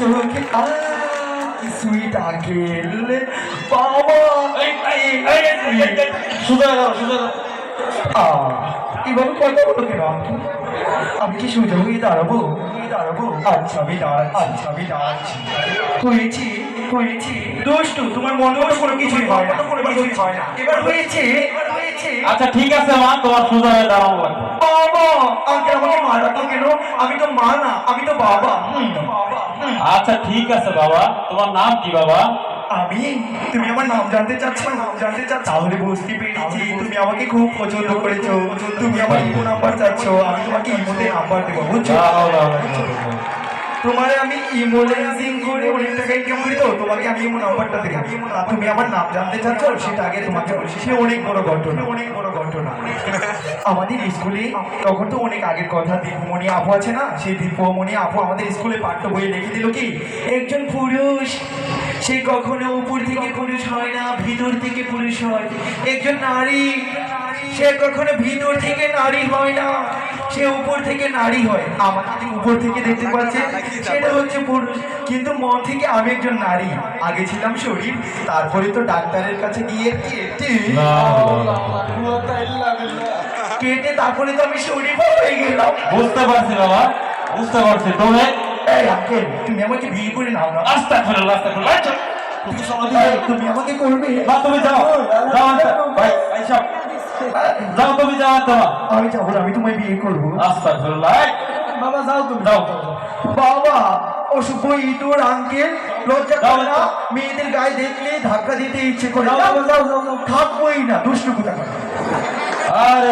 চোখে কি sweet uncle বাবা এভাবে কথা বলো কেন আঙ্কেল? আমি কি সোজা হয়ে দাঁড়াবো? আচ্ছা আমি দাঁড়াচ্ছি। হয়েছে দুষ্টু, তোমার মনে হলো কোনো কিছুই হয় না, এবার হয়েছে। আচ্ছা ঠিক আছে মা, তোমার সোজা হয়ে দাঁড়ানো লাগবে। বাবা আঙ্কেল আমাকে মারা তো কেন? আমি তো মা না, আমি তো বাবা। আচ্ছা ঠিক আছে বাবা, তোমার নাম কি বাবা? তুমি আমার নাম জানতে চাচ্ছ? তাহলে বুঝতে পেরেছি তুমি আমাকে খুব পছন্দ করেছো। তুমি আমার ইমো নাম্বার চাচ্ছ, আমি তোমাকে ইমোতে নাম্বার দেবো, বুঝছো? তোমারে আমি ইমো লেন্সিং করে অনেক টাকা ইনকাম করি, তো তোমাকে আমি ইমো নাম্বারটা দেবো। আর তুমি আমার নাম জানতে চাচ্ছ, সেটা আগে তোমাকে বলছি। সে অনেক বড় ঘটনা। আমাদের স্কুলে তখন তো অনেক আগের কথা, দীপুমণি আপু আছে না, সেই দীপুমণি আপু আমাদের স্কুলে পাঠ্য বইয়ে লিখে দিল কি, একজন পুরুষ সে কখনো উপর থেকে পুরুষ হয় না, ভিতর থেকে পুরুষ হয়। একজন নারী সে কখনো ভিতর থেকে নারী হয় না, সে উপর থেকে নারী হয়। আমাকে উপর থেকে দেখতে পাচ্ছে সেটা হচ্ছে পুরুষ, কিন্তু মন থেকে আমি একজন নারী। আগে ছিলাম শরীর, তারপরে তো ডাক্তারের কাছে গিয়ে কেটে তারপরে তো আমি শরীর হয়ে গেলাম। বুঝতে পারছি বাবা, বুঝতে পারছি। তবে এই আঙ্কেল, তুমি আমাকে বিয়ে করে নাও না। আস্তাগফিরুল্লাহ। তুমি আমাকে করবে? মা তুমি যাও, ভাই সব যাও, তুমি যাও তোমার। আমি যাবো না, আমি তোমায় বিয়ে করবো। আস্তাগফিরুল্লাহ। বাবা যাও, তুমি যাও। বাবা অশুভ ইঁদুর আঙ্কেল, লজ্জা করে না? মেয়েদের গায়ে দেখলে ধাক্কা দিতে ইচ্ছে করে। যাও, থাকবোই না, দুষ্টু কোথাকার। আরে